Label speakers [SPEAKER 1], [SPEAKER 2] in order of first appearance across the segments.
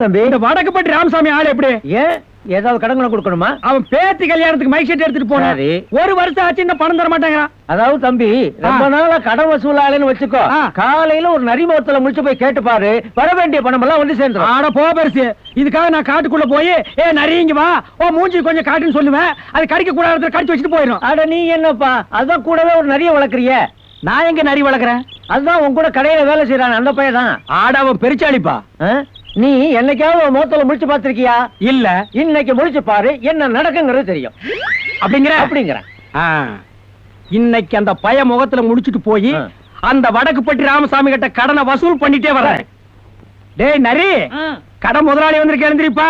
[SPEAKER 1] தம்பி, இந்த வடக்குப்பட்டி ராமசாமி ஆளு எப்படி?
[SPEAKER 2] ஏன் ஏதாவது கடன்களை கொடுக்கணுமா?
[SPEAKER 1] அவன் பேத்தி கல்யாணத்துக்கு மைக் செட் எடுத்துட்டு போனாரு. ஒரு வருஷம் ஆச்சு இன்னும் பணம் தர மாட்டேங்கிறான்.
[SPEAKER 2] அதாவது தம்பி, ரொம்ப நாளா கடன் வசூலாளன்னு வச்சுக்கோ. காலையில ஒரு நரிமுகத்துல முடிச்சு போய் கேட்டு பாரு, வர வேண்டிய பணம் எல்லாம் வந்து சேர்ந்துரும்.
[SPEAKER 1] ஆட போ பெருசு. இதுக்காக நான் காட்டுக்குள்ள போய் நரிங்க வா, ஓ மூஞ்சி கொஞ்சம் காட்டுன்னு சொல்லுவேன். அது கடிக்க கூட இடத்துல கடிச்சு வச்சுட்டு போயிடும்.
[SPEAKER 2] அட நீ என்னப்பா, அதான் கூடவே ஒரு நரிய வளர்க்குறிய.
[SPEAKER 1] நான் எங்க நரி வளர்க்குறேன்?
[SPEAKER 2] அதுதான் உன் கூட கடையில வேலை செய்யறான் அந்த பையன் தான்.
[SPEAKER 1] ஆட அவன் பெருச்சாளிப்பா.
[SPEAKER 2] நீ என்னைக்காவது ஒரு முகத்துல முடிச்சு பாத்திருக்கியா?
[SPEAKER 1] இல்ல.
[SPEAKER 2] இன்னைக்கு முடிச்சு பாரு, என்ன நடக்குங்கிறது தெரியும். அப்படிங்கிற
[SPEAKER 1] இன்னைக்கு அந்த பய முகத்துல முடிச்சுட்டு போய் அந்த வடக்குப்பட்டி ராமசாமி கிட்ட கடனை வசூல் பண்ணிட்டே வர்றேன். டேய் நரி, கடன் முதலாளி வந்திருக்க, எழுந்திரிப்பா.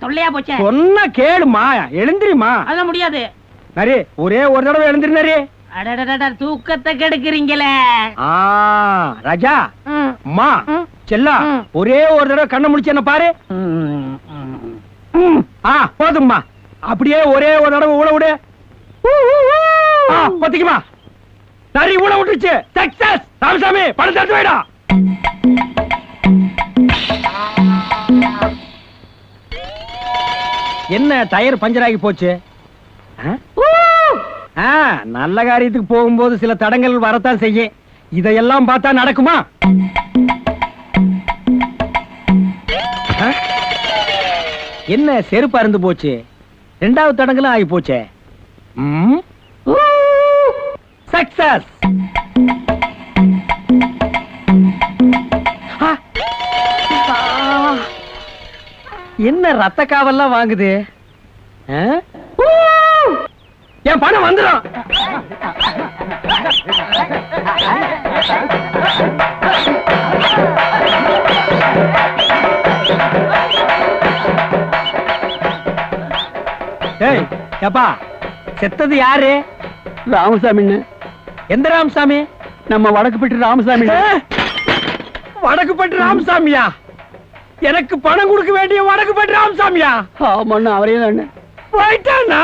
[SPEAKER 3] தொல்லையா போச்சே.
[SPEAKER 1] சொன்ன கேளுமா, எழுந்திரிமா.
[SPEAKER 3] அதான் முடியாது.
[SPEAKER 1] நரி, ஒரே ஒரு தடவை எழுந்திரி நரி.
[SPEAKER 3] தூக்கத்தை கெடுக்கிறீங்களே.
[SPEAKER 1] ராஜா, அம்மா, செல்லா, ஒரே ஒரு தடவை கண்ணை முடிச்சு என்ன பாரு. போதும்மா, அப்படியே ஒரே ஒரு தடவை ஊழ விடு. பத்திக்குமா, நரி ஊழ விட்டுருச்சு. சக்சஸ். ராமசாமி, பணம் தடுத்து வைடா. என்ன டயர் பஞ்சர் ஆகி போச்சு? நல்ல காரியத்துக்கு போகும்போது சில தடங்கள் வரத்தான் செய்யும். இதையெல்லாம் பார்த்தா நடக்குமா? என்ன செருப்பு அருந்து போச்சு? ரெண்டாவது தடங்களும் ஆகி போச்சே. சக்சஸ். என்ன ரத்த காவல்லாம் வாங்குது? என் பணம் வந்துடும். ஏப்பா, செத்தது யாரு?
[SPEAKER 2] ராமசாமி.
[SPEAKER 1] எந்த ராமசாமி?
[SPEAKER 2] நம்ம வடக்குப்பட்டி ராமசாமி.
[SPEAKER 1] வடக்குப்பட்டி ராமசாமியா? எனக்கு பணம் கொடுக்க வேண்டிய வடக்குப்பட்டி ராமசாமியா?
[SPEAKER 2] ஆமாண்ணா, அவரே தானே.
[SPEAKER 1] போயிட்டானா?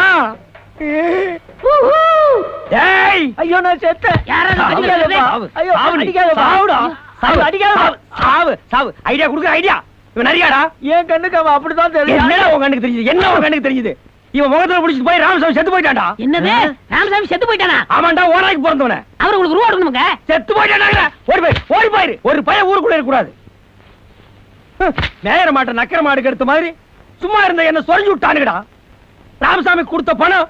[SPEAKER 1] ஐயோ, நான் செத்தேன். ஐடியா குடுக்குற ஐடியா. இவன் நரியாடா?
[SPEAKER 2] என் கண்ணுக்கு அவன் அப்படிதான் தெரியும்.
[SPEAKER 1] என்ன உன் கண்ணுக்கு தெரியுது? என்ன உன் கண்ணுக்கு தெரியுது? இவன் முகத்துல பிடிச்சிட்டு போய் ராமசாமி செத்து போயிட்டான்டா.
[SPEAKER 3] என்னது? ராமசாமி செத்து போயிட்டானா?
[SPEAKER 1] ஆமாண்டா, ஓராய்க்கு பிறந்தவன.
[SPEAKER 3] அவர் உங்களுக்கு ரூபா கொடுக்கணுங்க.
[SPEAKER 1] செத்து போயிட்டானா? ஓடி போயிரு. ஒரு பையன் ஊருக்குள்ள இருக்கக்கூடாது. நேர மாட்ட நக்கர மாடு கெடுத்த மாதிரி சும்மா இருந்த என்ன சொரிஞ்சு விட்டானுங்கடா. ராமசாமி கொடுத்த பணம்